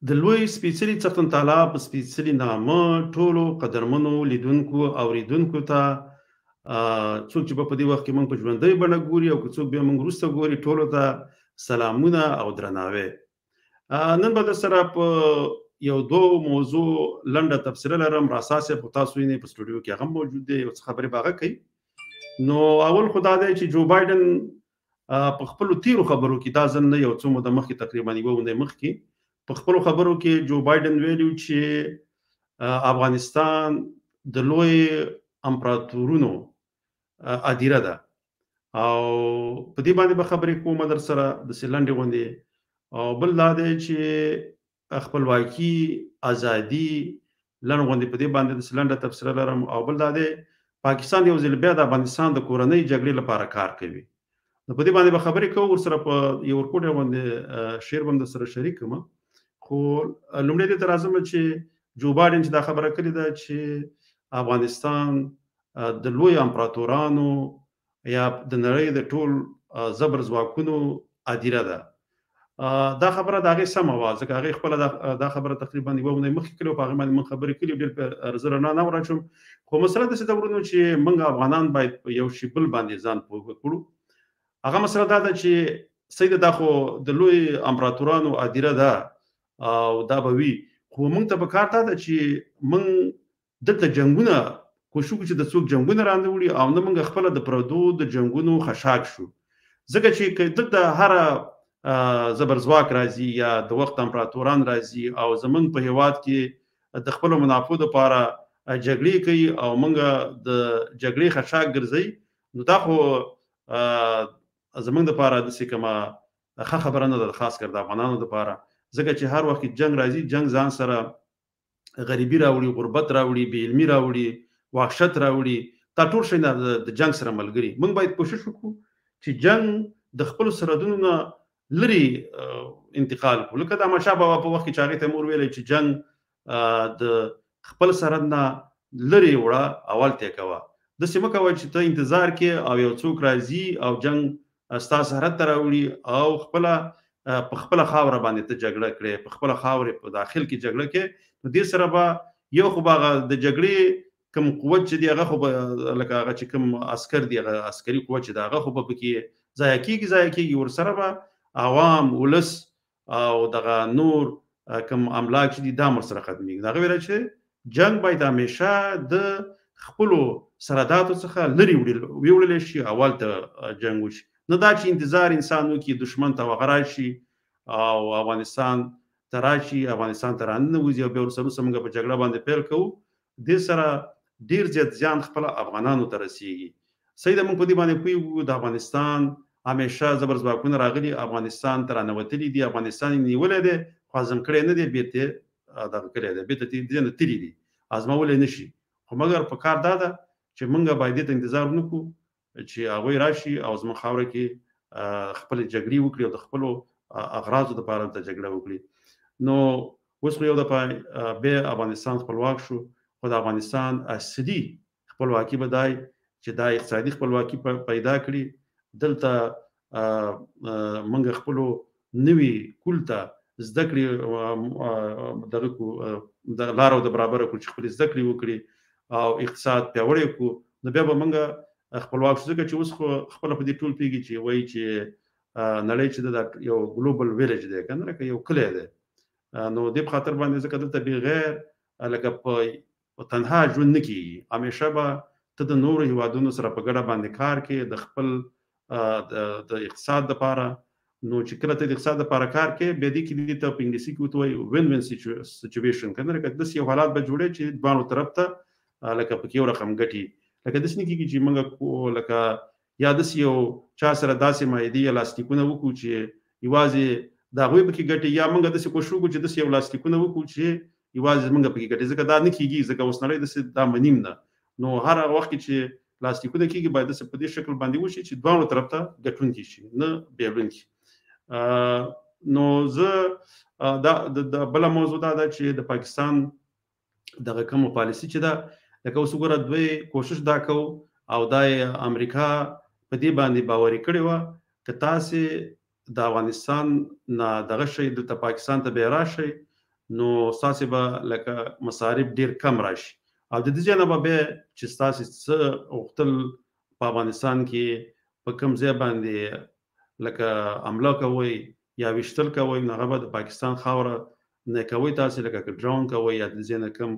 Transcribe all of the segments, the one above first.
د لوی سپېڅلي څښتن تعالی په سپېڅلي نامه ټولو قدرمنو لیدونکو اوریدونکو ته څوک چې په دې وخت کې موږ په ژوندۍ بڼه ګوري او که څوک بیا موږ وروسته ګوري ټولو ته سلامونه او درناوی. نن به درسره په یو دوه موضوع لنډه تبصره لرم. راسا صاحب خو تاسو وینئ په سټوډیو کې هغه موجود دی، یو څه خبرې به هغه کوي. نو اول خو دا دی چې جو بایډن په خپلو تیرو خبرو کې دا ځل نه یو څو موده مخکې تقریبا یوه اونۍ مخکې په خپلو خبرو کې جو بایډن ویلي چې افغانستان د لوی امپراتورونو ادیره ده او په دې باندې به خبرې کوم در سره د سیلنډې غوندې. او بل دا دی چې خپلواکي ازادي لن غوندې په دې باندې د سیلنډه تبصره لرم. او بل دا دی پاکستان یو ځل بیا د افغانستان د کورنۍ جګړې لپاره کار کوي. نو په دې باندې به خبرې کوو ورسره په یو ورکوټه باندې شعر هم در سره شریک کوم. خو لومړی دې ته راځم چې جو بایډن چې دا خبره کړې ده چې افغانستان د لوی امپراتورانو یا د نړۍ د ټول زبر ځواکونو ادیره ده. دا خبره د هغې سمه وه، ځکه هغې خپله دا خبره تقریبا یوه اونۍ مخکې کړې وه، په هغې باندې موږ خبرې کړي، ډېر په زه رڼا نه ورچوم. خو مسله داسې ده ورونو چې موږ افغانان باید په یو شي بل باندې ځان پوه کړو. هغه مسله دا ده چې صحیح ده دا خو د لوی امپراتورانو ادیره ده او دا به وي، خو موږ ته پکار دا ده چې موږ دلته جنګونه کوشش وکړو چې د څوک جنګونه رانه وړي او نه موږ خپله د پردو د جنګونو خشاک شو. ځکه چې دلته هره زبرځواک راځي یا د وخت امپراتوران راځي او زمونږ په هیواد کې د خپلو منافعو دپاره جګړې کوي او موږ د جګړې خشاک ګرځوي، نو دا خو زمونږ دپاره داسې کومه ښه خبره نه ده، خاص کر د افغانانو دپاره. ځکه چې هر وخت جنګ راځي، جنګ ځان سره غریبي راوړي، غربت راوړي، بې علمي راوړي، وحشت راوړي. دا ټول شی د جنګ سره ملګري. موږ باید کوشش وکړو چې جنګ د خپلو سرحدونو نه لرې انتقال کړو. لکه د احمدشاه بابا په وخت کې چې هغې ته مور ویلی چې جنګ د خپل سرحد نه لرې وړه او هلته یې کوه. داسې مه کوه چې ته انتظار کې او یو څوک راځي او جنګ ستا سرحد ته راوړي او خپله په خپله خاوره باندې ته جګړه کړې، په خپله خاورې په داخل کې جګړه کې. نو دې سره به یو خو به هغه د جګړې کوم قوت چې دی هغه خو به لکه هغه چې کوم عسکر دی هغه عسکري قوت چې دی هغه خو به پکې ضایع کېږي. ورسره به عوام ولس او دغه نور کوم املاک چې دي دا ورسره ختمېږي. هغه ویله چې جنګ باید همیشه د خپلو سرحداتو څخه لرې ویوړلی شي او هلته جنګ وشي، نه دا چې انتظار انسان وکړي دښمن ته هغه راشي او افغانستان ته راشي، افغانستان ته راننوځي او بیا وروسته موږ په جګړه باندې پیل کوو. دې سره ډېر زیات زیان خپله افغانانو ته رسېږي. صحیح ده موږ په دې باندې پوهېږو د افغانستان همیشه زبرځواکونه راغلي، افغانستان ته رانوتلي دي، افغانستان یې نیولی دی خو هضم کړی نه دی، بېرته یې دغه کړی دی، بېرته دې نه تللي دي، ازمولی نه شي. خو مګر په کار دا ده چې موږ باید دې ته انتظار ونه کړو چې هغوی راشي او زموږ خاوره کې خپلې جګړې وکړي او د خپلو اغراضو دپاره دلته جګړه وکړي. نو اوس خو یو دفعه بیا افغانستان خپلواک شو، خو د افغانستان اصلي خپلواکي به دا چې دا اقتصادي خپلواکي پیدا کړي. دلته موږ خپلو نوي کول ته زده کړې دغه کړو، لاره د برابره کړو چې خپلې زده کړې وکړي او اقتصاد پیاوړی کړو. نو بیا به موږ خپلواک شو. ځکه چې اوس خو خپله په دې ټول پوهېږي چې وایي چې نړۍ چې ده دا یو ګلوبل ویلیج دی که نه، لکه یو کلی دی. نو دې په خاطر باندې ځکه دلته بغیر لکه په تنها ژوند نه کېږي، همیشه به ته د نورو هیوادونو سره په ګډه باندې کار کې د خپل د اقتصاد دپاره. نو چې کله ته د اقتصاد دپاره کار کې بیا دې کې دې ته په انګلیسي کې ورته وایي وین وین سچویشن که نه، لکه داسې یو حالات به جوړی چې دواړو طرف ته لکه پکې یو رقم ګټي. لکه داسې نه کېږي چې موږ لکه یا داسې یو چا سره داسې معاهدې یا لاسلیکونه وکړو چې یوازې د هغوی پکې ګټي، یا موږ داسې کوشش وکړو چې داسې یو لاسلیکونه وکړو چې یوازې موږ پکې ګټي. ځکه دا نه کېږي، ځکه اوس نړۍ داسې دا منیم ده. نو هر هغه وخت کې چې لاسلیکونه کېږي باید داسې په دې شکل باندې وشي چې دواړو طرف ته ګټونکي شي، نه بېلونکي. نو زه دا بله موضوع دا ده چې د پاکستان دغه کومه پالیسي چې ده، لکه اوس وګوره دوی کوشش دا کوو او دا یې امریکا په دې باندې باوري کړې وه که تاسې د افغانستان نه دغه شئ دلته پاکستان ته بیا راشئ نو ستاسې به لکه مصارف ډیر کم راشي او د دې ځای نه به بیا چې ستاسې څه غوښتل په افغانستان کې په کوم ځای باندې لکه حمله کوئ یا ویشتل کوئ نو هغه به د پاکستان خاوره نه کوئ تاسې لکه که ډرون کوئ یا د دې ځای نه کوم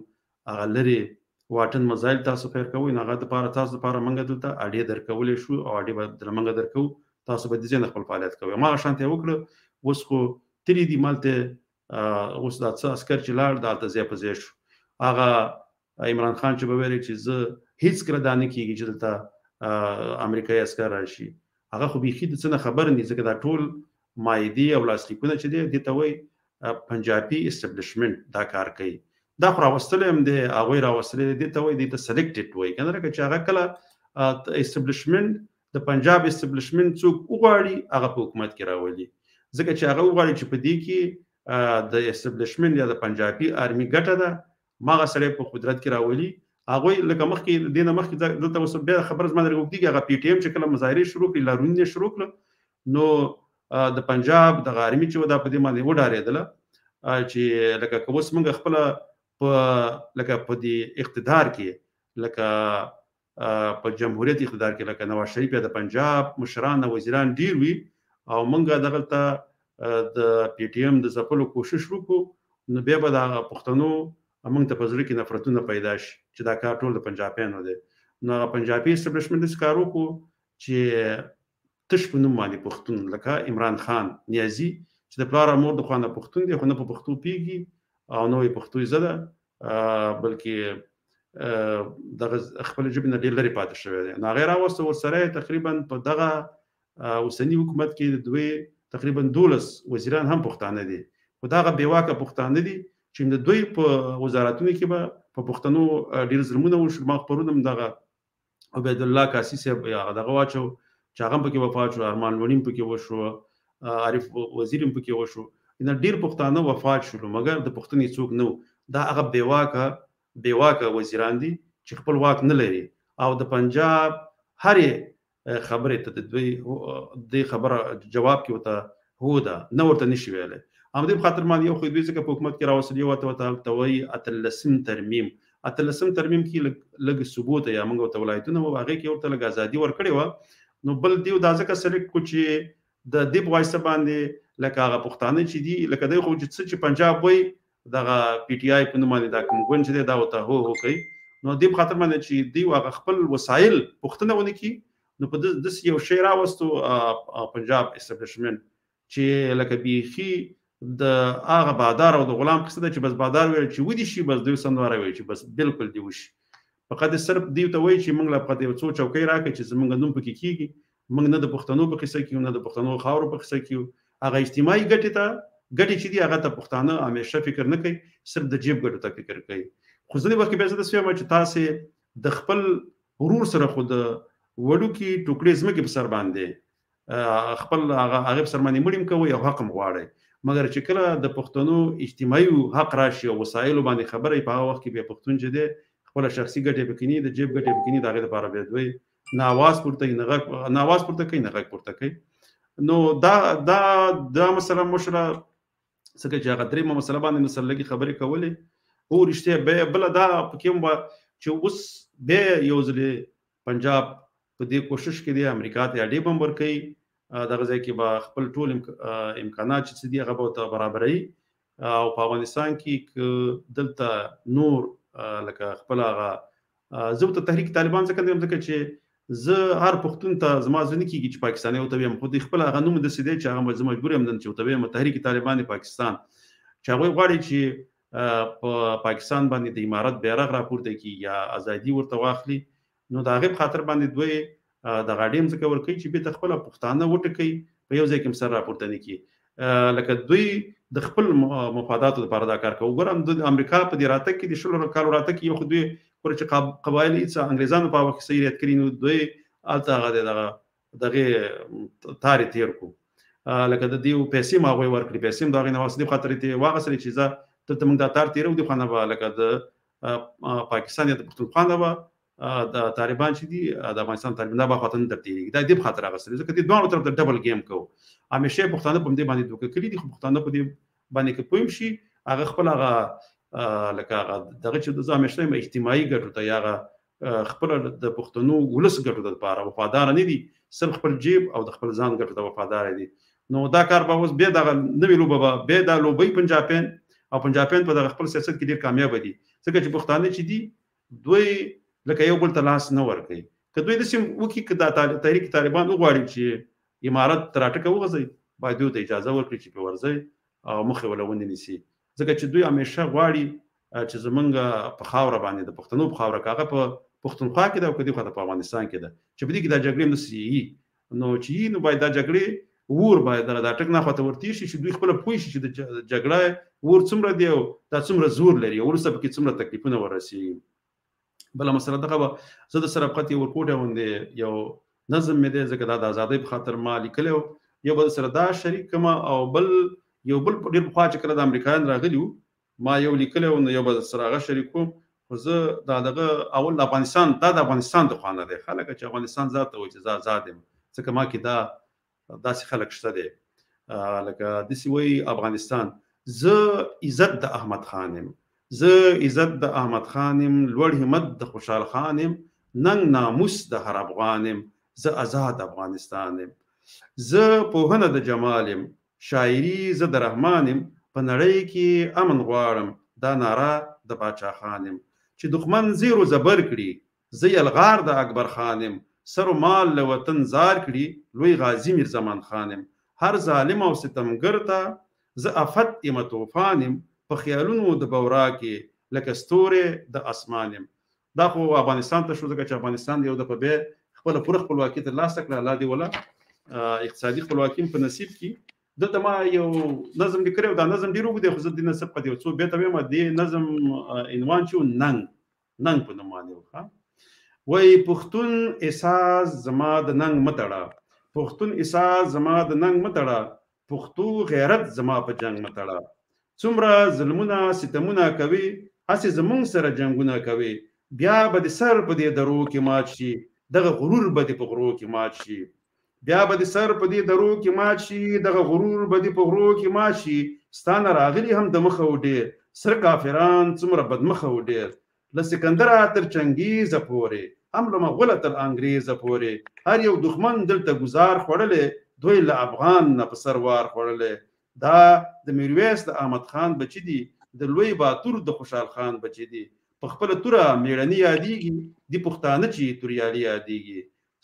هغه لرې واټن مزایل تاسو فیر کوئ نو هغه دپاره تاسو دپاره موږ دلته اډې درکولی شو او اډې به درله موږ درکوو تاسو به د دې ځای نه خپل فعالیت کوئ هماغه شانته یې وکړه اوس خو تللي دي مالته اوس دا څه عسکر چې لاړ دا هلته ځای په ځای شو هغه عمران خان چې به ویلی چې زه هېڅکله دا نه کېږي چې دلته امریکایي عسکر راشي هغه خو بیخي د څه نه خبر نه دي ځکه دا ټول مایدې او لاسلیکونه چې دی دې ته وایي پنجابي اسټبلیشمنټ دا کار کوي دا خو راوستلی هم دی هغوی راوستلی دې ته وایي دې ته سلیکټډ وایي که نه لکه چې هغه کله اسټبلیشمنټ د پنجاب اسټبلیشمنټ څوک وغواړي هغه په حکومت کې راولي ځکه چې هغه وغواړي چې په دې کې د اسټبلیشمنټ یا د پنجابي آرمي ګټه ده ماغه سړی په قدرت کې راولي هغوی لکه مخکې دې نه مخکې دلته اوس بیا خبره زما درې اوږدېږي هغه پی ټي ایم چې کله مظاهرې شروع کړې لارونې یې شروع کړه نو د پنجاب دغه آرمي چې دا په دې باندې وډارېدله چې لکه که اوس موږ خپله لکه په دې اقتدار کې لکه په جمهوریت اقتدار کې لکه نواز شریف یا د پنجاب مشران او وزیران ډیر وي او موږ دغلته د پی ټي ایم د ځپلو کوشش وکړو نو بیا به د پښتنو موږ ته په زړه کې نفرتونه پیدا شي چې دا کار ټول د پنجابیانو دی نو هغه پنجابي اسټبلیشمنټ داسې کار وکړو چې تش په نوم باندې پښتون لکه عمران خان نیازي چې د پلار او مور د خوا نه پښتون دی خو نه په پښتو پوهېږي او نه یې پښتو زده ده بلکې دغه خپل ژبې نه ډېر لرې پاتې شوی دی نو هغه یې راوسته ورسره تقریبا په دغه اوسني حکومت کې دوی تقریبا 12 وزیران هم پښتانه دي خو دغه بېواکه پښتانه دي چې د دوی په وزارتونو کې به په پښتنو ډېر ظلمونه وشو ما خپرونه هم دغه عبید الله کاسي صاحب دغه واچو چې هغه هم پکې وفات شو ارمان لوڼي هم پکې وشو عارف وزیر هم پکې وشو ډېر پښتانه وفات شول مګر د پښتنې څوک نه دا هغه بېواکه وزیران دي چې خپل واک نه لري او د پنجاب هرې خبرې ته د دوی دې خبره جواب کې ورته هو ده نه ورته نشي ویلی همدې په خاطر باندې یو خو دوی ځکه په حکومت کې راوستلي ورته وایي اتلسم ترمیم کې لږ ثبوت یا موږ ورته ولایتونه وو هغې کې ورته لږ ازادي ورکړې وه نو بل دیو دا ځکه سلیکټ کړو چې د دې په واسطه باندې لکه هغه پښتانه چې دي لکه دی خو چې پنجاب وایي دغه پی ټي آی په نوم باندې دا کوم ګوند چې دی دا ورته هو کوي نو دې په خاطر باندې چې دوی هغه خپل وسایل پوښتنه ونه کړي نو په داسې یو شی راوستو پنجاب اسټبلیشمنټ چې لکه بیخي د هغه بادار او د غلام قصه ده چې بس بادار ویل چې ودی شي بس دوی سندواره ویل چې بس بالکل دی وشي فقط صرف دیو ته وایي چې موږ لا فقط یو څو چوکۍ راکړي چې زموږ نوم پکې کېږي موږ نه د پښتنو په قصه کې نه د پښتنو خاورو په قصه کې هغه اجتماعي ګټې چې دي هغه ته پښتانه همیشه فکر نه کوي صرف د جیب ګټو ته فکر کوي خو ځینې وخت بیا زه داسې وایم چې تاسې د خپل ورور سره خو د وړوکي ټوکرې ځمکې په سر باندې خپل هغه په سر باندې مړ هم کوئ او حق هم غواړئ مګر چې کله د پښتنو اجتماعي حق راشي او وسایلو باندې خبره په هغه وخت کې بیا پښتون چې دی خپل شخصي ګټې پکې نه د جیب ګټې پکې نه د هغې لپاره بیا دوی نه اواز پورته کوي نه غږ پورته کوي نو دا مسله مشره څنګه چې هغه درېیمه مسله باندې مثلا لږې خبرې کولې هو رښتیا بله دا پکې هم وه چې اوس بیا یو ځلې پنجاب په دې کوشش کې دی امریکا ته اډې بم ورکوي دغه ځای کې به خپل ټول امکانات چې څه دي هغه به ورته برابروي او په افغانستان کې دلته نور لکه خپل هغه زه ورته تحریک طالبان ځکه نه یم ځکه چې زه هر پښتون ته زما زړه نه کېږي چې پاکستاني ورته ویم خو دوی خپل هغه نوم داسې دی چې هغه زه مجبور یم چې ورته ویم تحریک طالبان پاکستان چې هغوی غواړي چې په پاکستان باندې د امارت بیرغ راپورته کړي یا ازادي ورته واخلي نو د هغې په خاطر باندې دوی د غاډې ځکه ورکوي چې بېرته خپله پښتانه وټکوي په یو ځای کې هم سر راپورته نه کړي لکه دوی د خپل مفاداتو لپاره دا کار کوي ګورم د امریکا په دې راتګ کې د 16 کالو راتګ کې یو خو دوی ګوره چې قبایل هېڅ انګریزانو په وخت کې څه کړي نو دوی هلته هغه دغې تارې تېر کړو لکه د دې پیسې هم هغوی ورکړي پیسې هم د هغې نه واخیستې په خاطر یې واخیستلې چې زه دلته موږ دا تار تېروو دې خوا نه به لکه د پاکستان یا د پښتونخوا نه به د طالبان چې دي د افغانستان طالبان دا به خواته نه درتېرېږي دا دې په خاطر اخیستلې ځکه دې دواړو طرف ته ډبل ګیم کوو همیشه پښتانه په دې باندې دوکه کړي دي خو پښتانه په دې باندې که پوه شي هغه خپل هغه لکه هغه دغه چې د همیشه اجتماعي ګټو ته یا هغه خپل د پښتنو ولس ګټو ته لپاره وفادار نه دي، صرف خپل جیب او د خپل ځان ګټو ته وفادار دي. نو دا کار به اوس بیا دغه نوې لوبه به بیا دا لوبۍ پنجابیان او پنجابیان په دغه خپل سیاست کې ډېر کامیاب دي، ځکه چې پښتانه چې دي دوی لکه یو بل ته لاس نه ورکوي. که دوی داسې وکړي که دا تحریک طالبان وغواړي چې امارت تر راټکه وغځوي، باید دوی ته اجازه ورکړي چې پرې ورځي او مخې وله ونیسي، ځکه چې دوی همیشه غواړي چې زمونږ په خاوره باندې د پښتنو په خاوره کې هغه په پښتونخوا کې ده او که دې خواته په افغانستان کې ده چې په دې کې دا جګړې نسي وي، نو چې نو باید دا جګړې ور باید دا ټک نه خواته ورتېر شي چې دوی خپله پوه شي چې د جګړه ور څومره دی او دا څومره زور لري او وروسته پکې څومره تکلیفونه ورسېږي. بله مسله دغه به زه د سره فقط یو ورکوټ غوندې یو نظم مې دی، ځکه دا د ازادۍ په خاطر ما لیکلی و، یو به سره دا شریک کړم او بل ډېر پخوا چې کله د امریکایان راغلي وو ما یو لیکلی و، نو یو به سره هغه شریک کوم. خو زه دا دغه اول د افغانستان دا د افغانستان د خوا نه دی، خلک چې افغانستان ذات ته وایي چې زه آزاد یم، ځکه ما کې داسې خلک شته دی لکه داسې وایي افغانستان زه عزت د احمد خان یم، زه عزت د احمد خان یم، لوړ همت د خوشحال خان یم، ننګ ناموس د هر افغان یم، زه آزاد افغانستان یم، زه پوهنه د جمال یم، شاعري زه د رحمان یم، په نړۍ کې امن غواړم دا ناره د باچا خان یم، چې دښمن زیر و زبر کړي زه یلغار د اکبر خان یم، سر و مال له وطن زار کړي لوی غازي میر زمان خان یم، هر ظالم او ستمګر ته زه افت یم طوفان یم، په خیالونو د بورا کې لکه ستوري د اسمان یم. دا خو افغانستان ته شو، ځکه چې افغانستان یو دفعه بیا خپله پوره خپلواکي ترلاسه کړه، الله دې وله اقتصادي خپلواکي په نصیب کړي. دلته ما یو نظم لیکلی و، دا نظم ډېر اوږد دی خو زه دې نه سبقت یو څو بیته ویم. دې نظم عنوان چې و ننګ په نوم باندې و. وایي پښتون احساس زما د ننګ مه تړه، پښتون احساس زما د ننګ مه تړه، پښتو غیرت زما په جنګ مه تړه، څومره ظلمونه ستمونه کوي هسې زمونږ سره جنګونه کوي، بیا به د سر په دې درو کې مات شي دغه غرور به دې په غرو کې مات شي، بیا به د سر په دې درو کې مات شي دغه غرور به دې په غرو کې مات شي، ستا نه راغلي هم د مخه و ډېر سره کافران څومره بدمخه و ډېر، له سکندره تر چنګیزه پورې هم له مغوله تر انګریزه پورې هر یو دښمن دلته ګزار خوړلی دوی له افغان نه په سر وار خوړلی، دا د میرویس د احمد خان بچی دي د لوی باتور د خوشحال خان بچی دي، په خپله توره میړني یادیږي دي پښتانه چې توریالي یادیږي،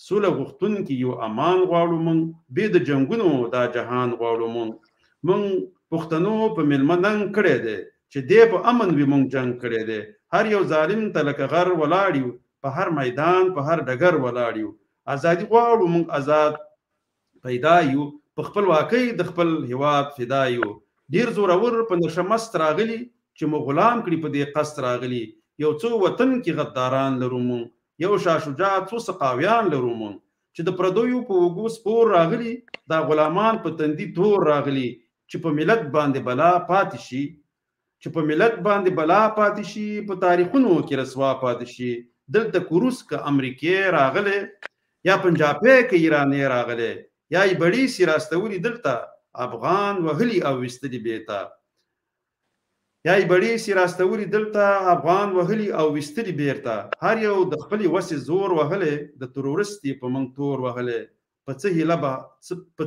سوله غوښتونکي یو امان غواړو مونږ بې د جنګونو دا جهان غواړو مونږ پښتنو په میلمه ننګ کړی دی چې دی په امن وي مونږ جنګ کړی دی، هر یو ظالم ته لکه غر ولاړ یو په هر میدان په هر ډګر ولاړ یو، ازادي غواړو مونږ آزاد پیدا یو په خپلواکۍ د خپل هیواد فدا یو، ډېر زورور په نشه مست راغلي چې مو غلام کړي په دې قصد راغلي، یو څو وطن کې غداران لرو مونږ، یو شاه شجاع څو سقاویان لرو مونږ، چې د پردیو په اوږو سپور راغلي دا غلامان په تندي تور راغلي، چې په ملت باندې بلا پاتې شي، چې په ملت باندې بلا پاتې شي، په تاریخونو کې رسوا پاتې شي، دلته کوروس که امریکې راغلی یا پنجابی که ایرانی راغلی یا یې بړي سي راستولي دلته افغان وهلي او ویستلي بیرته، یا یې بړي سي راستولي دلته افغان وهلي او ویستلي بیرته، هر یو د خپلې وسې زور وهلی د ترورست یې په موږ تور وهلی، په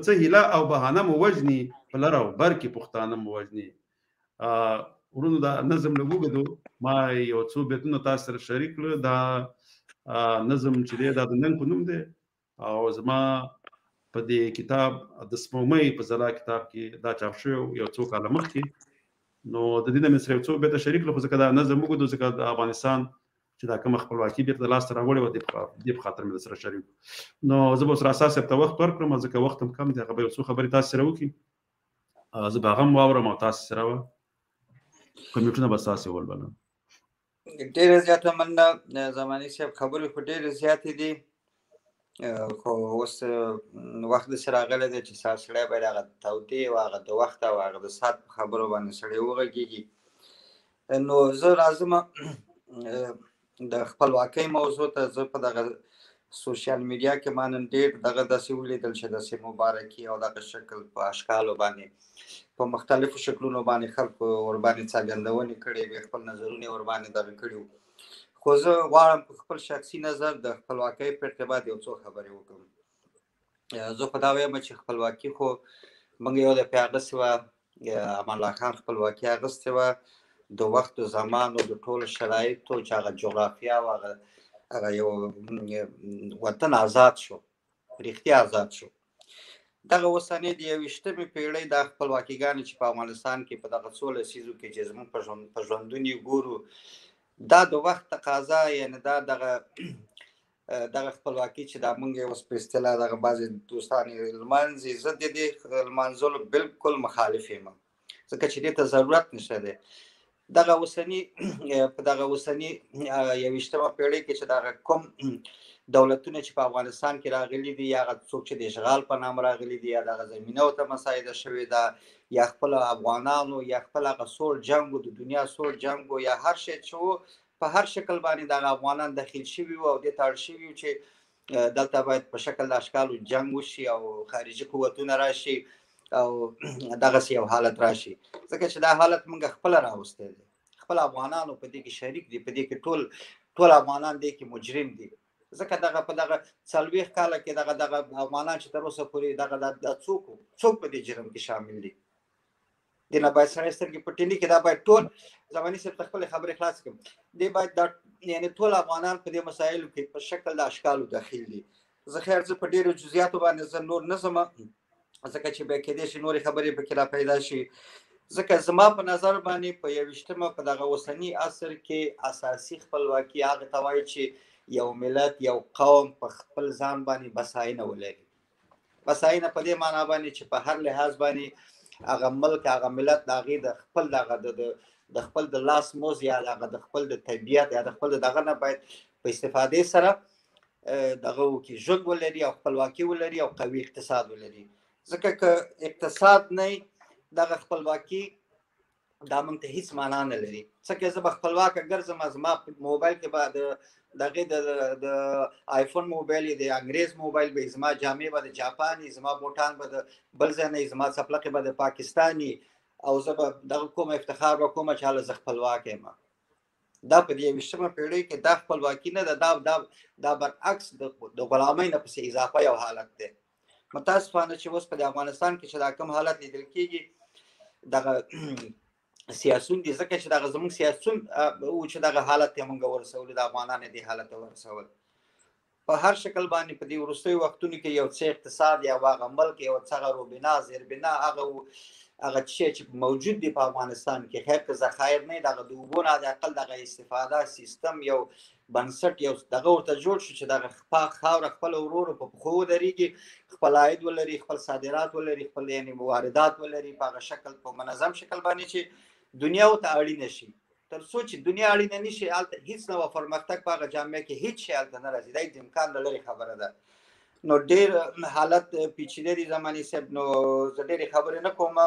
څه هیله او بهانه مو وژني په لر او بر کې پښتانه مو وژني. ورونو دا نظم لږ اوږد و، ما یو څو بیتونه تاسو سره شریک کړل. دا نظم چې دی دا د ننګ په نوم دی او زما په دې کتاب د سپوږمۍ په ځلا کتاب کې دا چاپ شوی یو څو کاله مخکې، نو د دې نه مې سره یو څو بیته شریک کړل، خو ځکه دا نظم اوږد و ځکه د افغانستان چې دا کومه خپلواکي بیرته لاسته راوړې وه دې په خاطر مې درسره شریک. نو زه به سره اساس صاحب ته وخت ورکړم ځکه وخت هم کم دی، هغه به یو څو خبرې تاسو سره وکړي، زه به هغه هم واورم او تاسو سره کمیټونه به ستاسې ولولم. ډېره زیاته مننه زماني صاحب، خبرې خو ډېرې زیاتې دي خو اوس وخت داسې راغلی دی چې سړی باید هغه تودې او هغه د وخت او هغه د ساعت په خبرو باندې سړی وغږېږي. نو زه راځم د خپلواکۍ موضوع ته. زه په دغه سوشل میډیا کې ما نن ډېر دغه داسې ولیدل چې داسې مبارکي او دغه شکل په اشکالو باندې په مختلفو شکلونو باندې خلکو ورباندې څرګندونې کړې وې، خپل نظرونه ورباندې دغه کړي وو. خو زه غواړم په خپل شخصي نظر د خپلواکۍ په ارتباط یو څو خبرې وکړم. زه خو دا وایم چې خپلواکي خو موږ یو د پې اخیستې وه، امان الله خان خپلواکي اخیستې وه د وخت د زمان او د ټولو شرایطو چې هغه جغرافیه او هغه یو وطن آزاد شو، رښتیا آزاد شو. دغه اوسنۍ د 21مې پېړۍ دا خپلواکیګانې چې په افغانستان کې په دغه څو لسیزو کې چې زموږ په ژوندون یې ګورو، دا د وخت تقاضا، یعنې دا دغه خپلواکي چې دا موږ یې اوس په اصطلاح دغه بعضې دوستان یې لمانځي، زه د دې لمانځلو بالکل مخالف یم، ځکه چې دې ته ضرورت نشته دی. په دغه اوسني 21مه پېړۍ کې چې دغه کوم دولتونه چې په افغانستان کې راغلي دي، یا هغه څوک چې د اشغال په نام راغلي دي، یا دغه زمینه ورته مساعده شوې ده، یا خپل افغانانو یا خپل هغه سوړ جنګ و، د دنیا سوړ جنګ و، یا هر شی چې و، په هر شکل باندې دغه افغانان دخیل شوي وو او دې ته اړ شوي وو چې دلته باید په شکل د اشکالو جنګ وشي او خارجي قوتونه راشي او دغسې یو حالت راشي، ځکه چې دا حالت موږ خپله راوستی دی. خپل افغانانو په دې کې شریک دي، په دې کې ټول افغانان دې کې مجرم دي، ځکه په دغه 40 کاله کې دغه افغانان چې تر اوسه پورې دغه څوک په دې جرم کې شامل دي. دې نه باید سړی سترګې پټې نه کړي، دا باید ټول زماني صاحب ته خپلې خبرې خلاصې کړم، دې باید یعنې ټول افغانان په دې مسایلو کې په شکل د اشکالو داخل دي. زه خیر زه په ډېرو جزئیاتو باندې زه نور نه ځم، ځکه چې بیا کېدای شي نورې خبرې پکې را پیدا شي، ځکه زما په نظر باندې په 21مه په دغه اوسني عصر کې اساسي خپلواکي هغه ته وایي چې یو ملت یو قوم په خپل ځان باندې بساینه ولري. بساینه په دې معنا باندې چې په هر لحاظ باندې هغه ملک هغه ملت د هغې د خپل د لاس موز یا هغه د خپل د طبیعت یا د خپل دغه نه باید په استفادې سره دغه وکړي، ژوند ولري او خپلواکي ولري او قوي اقتصاد ولري. ځکه که اقتصاد نه دغه خپلواکي دا موږ ته هیڅ معنا نه لري. ځکه زه به خپلواکه ګرځم، زما په موبایل کې به دغې د آیفون موبایل د انګریز موبایل به زما جامې به د جاپاني، زما بوټان به د بل ځای نه، زما څپلقې به د پاکستاني، او زه به دغه کوم افتخار به کوم چې هله زه خپلواک یم. دا په 21مه پېړۍ کې دا خپلواکي نه ده، دا برعکس د غلامۍ نه پسې اضافه یو حالت دی. متاسفانه چې اوس په افغانستان کې چې دا کوم حالت لیدل کېږي دغه سیاسون دي، ځکه چې دغه زموږ سیاسون و چې دغه حالت یې موږ ورسولو، د افغانانو دې حالت ته ورسول. په هر شکل باندې په دې وروستیو وختونو کې یو څه اقتصاد یا هغه ملک یو څه روبنا زیربنا هغه چې موجود دی په افغانستان کې، خیر که ذخایر نه دغه د اوبو نه د اقل دغه استفاده سیستم یو بنسټ یو دغه ورته جوړ شو چې دغه خاوره خپل ورور په پښو ودرېږي، خپل عاید ولري، خپل صادرات ولري، خپل یعنې واردات ولري په هغه شکل په منظم شکل باندې چې دنیا ورته اړینه شي. تر څو چې دنیا اړینه نه شي هلته هېڅ نوع پرمختګ په هغه جامعه کې هېڅ شی هلته نه راځي، دا د امکان له لرې خبره ده. نو ډېر حالت پیچیده دي زماني صاحب، نو زه ډېرې خبرې نه کوم،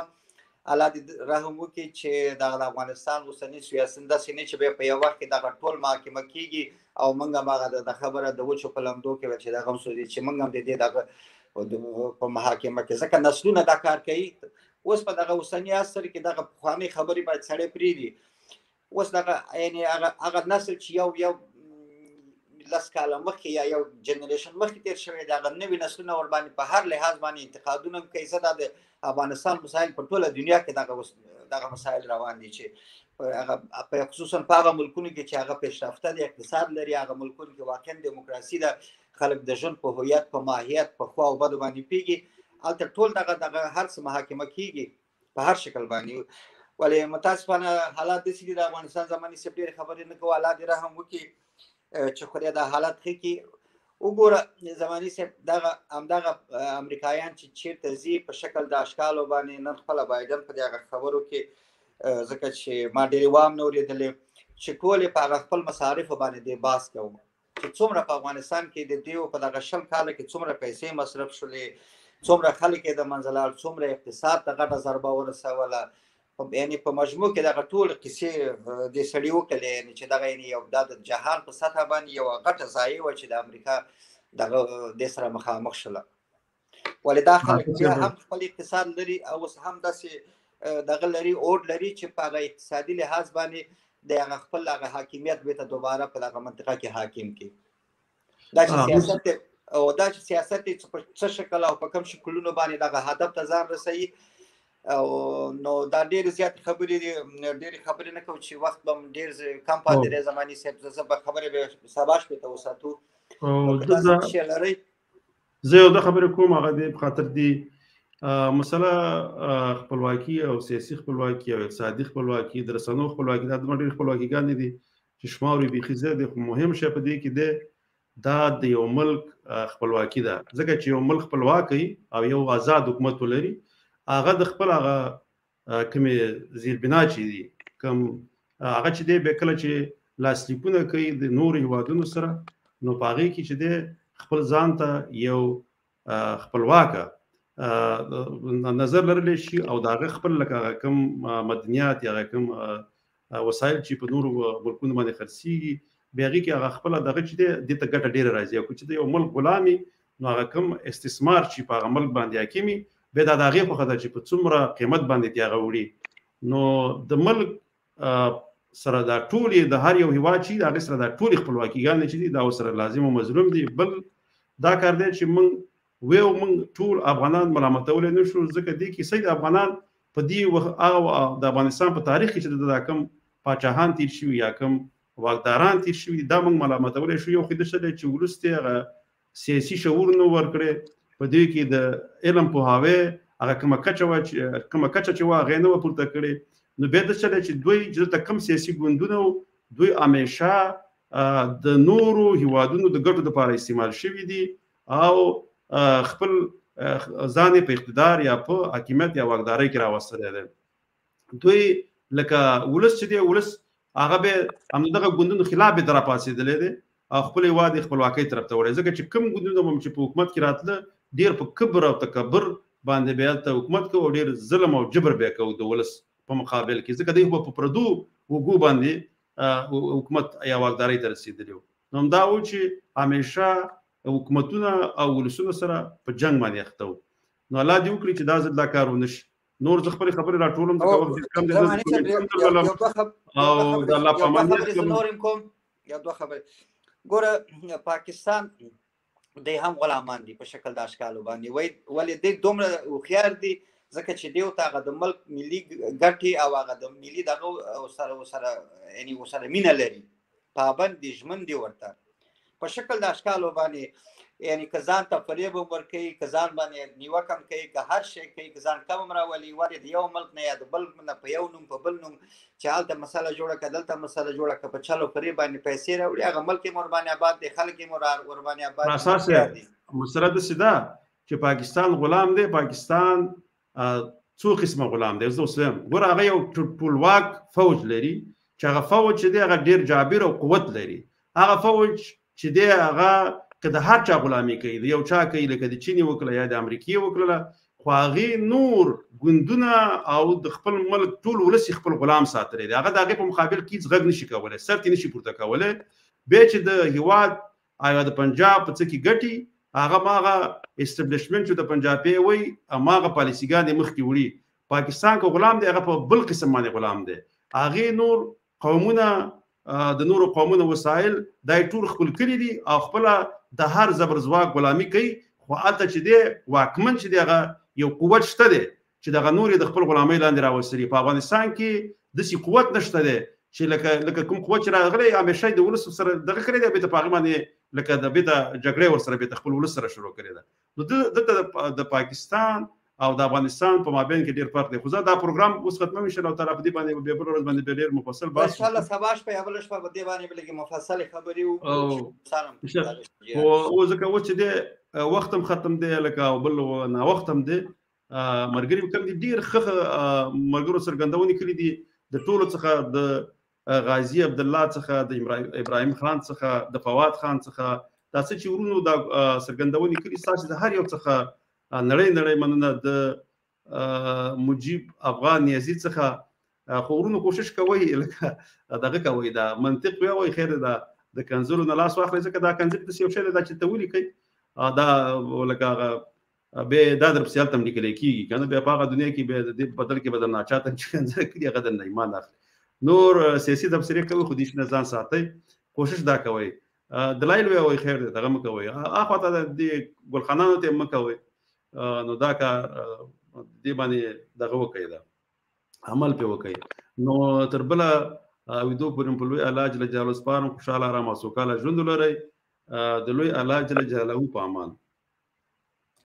الله دې رحم وکړي چې دغه د افغانستان اوسني سیاست داسې نه چې بیا په یو وخت کې دغه ټول محاکمه کېږي او موږ هم هغه د خبره د وچو په لمدو کې چې دغه هم سوځي چې موږ هم د دې دغه په محاکمه کې، ځکه نسلونه دا کار کوي. اوس په دغه اوسني عصر کې دغه پخوانۍ خبرې باید سړی پرېږدي. اوس دغه یعنې هغه نسل چې یو 10 کاله مخکې یا یو جنریشن مخکې تېر شوی دی، هغه نوي نسلونه ورباندې په هر لحاظ باندې انتقادونه هم کوي. زه دا د افغانستان مسایل په ټوله دنیا کې دغه مسایل روان دي چې هغه خصوصا په هغه ملکونو کې چې هغه پیشرفته دي، اقتصاد لري، هغه ملکونو کې واقعا دیموکراسي ده، خلک د ژوند په هویت په ماهیت په ښو او بدو باندې پوهېږي، هلته ټول دغه هر څه محاکمه کېږي په هر شکل باندې. ولې متاسفانه حالات داسې دي د افغانستان زماني صاحب ډېرې خبرې نه کوو، الله دې رحم وکړي چې خدای دا حالت ښه کړي. وګوره زماني صاحب همدغه امریکایان چې چېرته ځي په شکل د اشکالو باندې نن خپله بایډن په دې هغه خبرو کې، ځکه چې ما ډېرې وام نه اورېدلې چې ټول یې په هغه خپل مصارفو باندې دې بحث کوو چې څومره په افغانستان کې د دې په دغه 20 کاله کې څومره پیسې مصرف شولې، څومره خلک یې د منځه لاړ، څومره اقتصاد ته غټه ضربه ورسوله. یعنې په مجموع کې دغه ټول قصې دې سړي وکړلې، یعنې چې دغه یو د جهان په سطحه باندې یو غټه ضایع وه چې د امریکا دغه د سره مخامخ شول ولې دا خلک بیا هم خپل اقتصاد لري او هم داسې دغه لري اور لري چې په هغه اقتصادي لحاظ باندې د هغه خپل هغه حاکمیت به ته دوباره په دغه منطقه کې حاکم کړي دا چې سیاست او دا چې سیاست په څه شکل او په کوم شکلونو باندې دغه هدف ته ځان رسوي او نو دا ډېر زیات خبرې دي ډېر خبرې نه کوو چې وخت به ډېر کم پاتې دی زماني صاحب زه به خبرې به سبا شپې ته وساتو زه یو د خبرې کوم هغه د خاطر دی مسله خپلواکي او سیاسي خپلواکي او اقتصادي خپلواکي د رسنیو خپلواکي دا د ډېر خپلواکیګانې دي چې شمار یې بیخي زیات دي خو مهم شی په دې کې دی دا د یو ملک خپلواکي ده ځکه چې یو ملک خپلواک او یو آزاد حکومت ولري هغه د خپل هغه کومې زیربنا چې دي کوم هغه چې دی به کله چې لاسلیکونه کوي د نورو هیوادونو سره نو په هغې کې چې دی خپل ځان ته یو خپلواکه نظر لرلی شي او د هغه خپل لکه کوم مدنیات یا کوم وسایل چې په نورو ملکونو باندې خرڅېږي بیا هغې کې هغه خپله دغه چې دی دې ته ګټه ډېره راځي او که چې د یو ملک غلام نو هغه کوم استثمار چې په هغه ملک باندې حاکم وي بیا دا د هغې خوښه ده چې په څومره قیمت باندې دې هغه وړي نو د ملک سره دا ټولې د هر یو هیواد چې د هغې سره دا ټولې خپلواکیګانې چې دي دا ورسره لازم او مظلوم دي بل دا کار دی چې موږ ټول افغانان ملامتولی نه شو ځکه دې کې صحیح د افغانان په دې وخت هغه د افغانستان په تاریخ کې چې دا کوم پاچاهان تیر شوي یا کوم واکداران تیر شوي دا موږ ملامتولی شو یو خو دا څه دی چې وروسته یې هغه سیاسي شعور نه ورکړی په دې کې د علم پوهاوی هغه کومه کچه چې وه هغې نه وه پورته کړې نو بیا د څه دی چې دوی چې دلته کم سیاسي ګوندونه دوی همیشه د نورو هیوادونو د ګټو دپاره استعمال شوي دي او خپل ځان په اقتدار یا په حاکمیت یا واکدارۍ کې راوستلی دی دوی لکه ولس چې دی ولس هغه به همدغه ګوندونو خلاف به ته راپاڅېدلی دی او خپل هیواد یې خپلواکۍ طرف ته وړی ځکه چې کوم ګوندونه به چې په حکومت کې راتله ډېر په کبر او تکبر باندې به هلته حکومت کوو او ډېر ظلم او جبر به یې کوو د ولس په مقابل کې ځکه دوی په پردو وګو باندې حکومت یا واکدارۍ ته رسېدلي وو نو همدا و چې همیشه حکومتونه او ولسونو سره په جنګ باندې اخته وو نو الله دې وکړي چې دا ځل دا کار ونه شي نور زه خپلې خبرې راټولم ځکه وخت کم دی او د الله په امان کوم یا دوه خبرې ګوره پاکستان دی هم غلامان دي په شکل د اشکالو باندې ولې دی دومره هوښیار دي ځکه چې دیو ته هغه د ملک ملي ګټې او هغه د ملي دغه ورسره یعنې ورسره مینه لري پابند دي ژمن دي ورته په شکل د اشکالو باندې یعنې که ځان ته فریب هم ورکوي که ځان باندې نیوکه هم کوي که هر شی کوي که ځان کم هم راولي ولې د یو ملک نه یا د بل نه په یو نوم په بل نوم چې هلته مسله جوړه کړه دلته مسله جوړه کړه په چلو فریب باندې پیسې راوړي هغه ملک یې ورباندې آباد دی خلک یې ورباندې آباد اساس مسله داسې ده چې پاکستان غلام دی پاکستان څو قسمه غلام دی زه اوس وایم ګوره هغه یو ټولواک فوج لري چې هغه فوج چې دی هغه ډېر جابر او قوت لري هغه فوج چې دی هغه که د هر چا غلامي کوي د یو چا کوي لکه د چین وکړه یا د امریکې وکړله خو هغې نور ګوندونه او د خپل ملک ټول ولس خپل غلام ساتلی دی هغه د هغې په مقابل کې هېڅ غږ نشي کولی سر ترې نشي پورته کولی بیا چې د هیواد او د پنجاب په څه کې ګټي هغه ماغه اسټبلیشمنټ چې د پنجابي وایي هماغه پالیسیګان یې مخکې وړي پاکستان که غلام دی هغه په بل قسم باندې غلام دی هغې نور قومونه د نورو قومونو وسایل دا یې ټول خپل کړي دي او خپله د هر زبرځواک غلامي کوي خو هلته چې دی واکمن چې دی هغه یو قوت شته دی چې دغه نور یې د خپل غلامۍ لاندې راوستلي په افغانستان کې داسې قوت نشته دی چې لکه کوم قوت چې راغلی همیشه یې د ولس سره دغه کړی دی بېرته په هغې باندې لکه د بېرته جګړې ورسره بېرته خپل ولس سره شروع کړې ده نو دلته د پاکستان او د افغانستان په مابین کې ډېر فرق دی خو زه دا پروګرام اوس ختموي انشاءالله تعالی په دې باندې بیا بله ورځ باندې بیا ډېر مفصل بحث انشاءالله سبا شپه یا بله شپه په دې باندې به لږې مفصلې خبرې وکړو خو ځکه اوس چې دی وخت هم ختم دی لکه بل ناوخت هم دی ملګري کوم دي ډېر ښه ملګرو څرګندونې کړي دي د ټولو څخه د غازي عبدالله څخه د ابراهیم خان څخه د فواد خان څخه دا څه چې ورونو دا څرګندونې کړي ستاسې د هر یو څخه نړۍ مننه د مجیب افغان نیازي څخه خو ورونو کوشش کوئ لکه دغه کوئ دا منطق وایئ خیر دا د کنځلو نه لاس واخلئ ځکه دا کنځل داسې یو شی دی دا چې ته ولیکئ دا لکه هغه به دا در پسې هلته هم لیکلی کېږي که نه بیا په هغه دنیا کې بیا د دې بدل کې به درنه چاته چې کنځل کړي هغه درنه ایمان اخلي نور سیاسي تبصرې کوي خو دې نه ځان ساتئ کوشش دا کوئ دلایل وایي خیر دی دغه مه کوئ اخوا ته د دې ګلخانانو ته مه کوئ نو دا کار دې باندې دغه وکړئ دا عمل پې وکړئ نو تر بله ویدو پورې په لوی الله جل جلاله سپارم خوشحاله ارامه سوکاله ژوند ولرئ د لوی الله جل جلاله په امان